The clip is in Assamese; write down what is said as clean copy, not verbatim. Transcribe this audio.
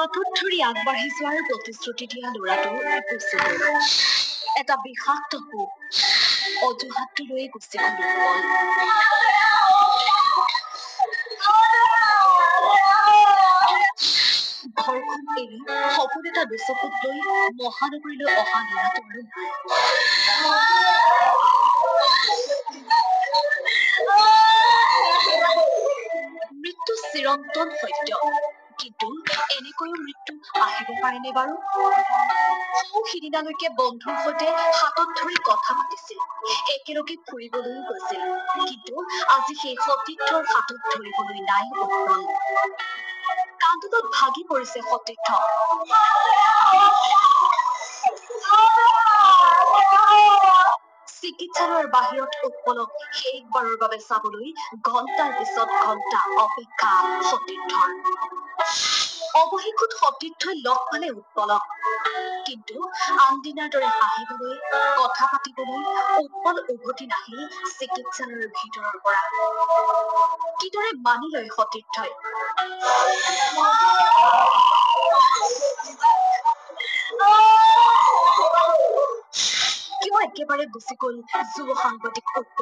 হাতত ধৰি আগবাঢ়ি যোৱাৰ প্ৰতিশ্ৰুতি দিয়া ল'ৰাটো গুচি গ'ল। এটা বিষাক্ত কোপ অজুহাতটো লৈ গুচি গ'ল উৎপল। ঘৰখন এৰি সপোন এটা দুচকুত লৈ মহানগৰীলৈ অহা ল'ৰাটো আৰু মৃত্যু চিৰন্তন সত্য, কিন্তু এনেকৈও মৃত্যু আহিব পাৰেনে বাৰু? সিদিনালৈকে বন্ধুৰ সৈতে হাতত ধৰি কথা পাতিছিল, একেলগে ফুৰিবলৈও গৈছিল, কিন্তু আজি সেই সতীৰ্থৰ হাতত ধৰিবলৈ নাই উৎপল। কান্দোনত ভাগি পৰিছে সতীৰ্থ। চিকিৎসালয়ৰ বাহিৰত উৎপলক শেষবাৰৰ বাবে চাবলৈ ঘণ্টাৰ পিছত ঘণ্টা অপেক্ষা সতীৰ্থৰ। অৱশেষত সতীৰ্থই লগ পালে উৎপলক, কিন্তু আনদিনাৰ দৰে আহিবলৈ কথা পাতিবলৈ উৎপল উভতি নাহিল চিকিৎসালয়ৰ ভিতৰৰ পৰা। কিদৰে মানি লয় সতীৰ্থই? কিয় একেবাৰে গুচি গ'ল যুৱ সাংবাদিক উৎপল?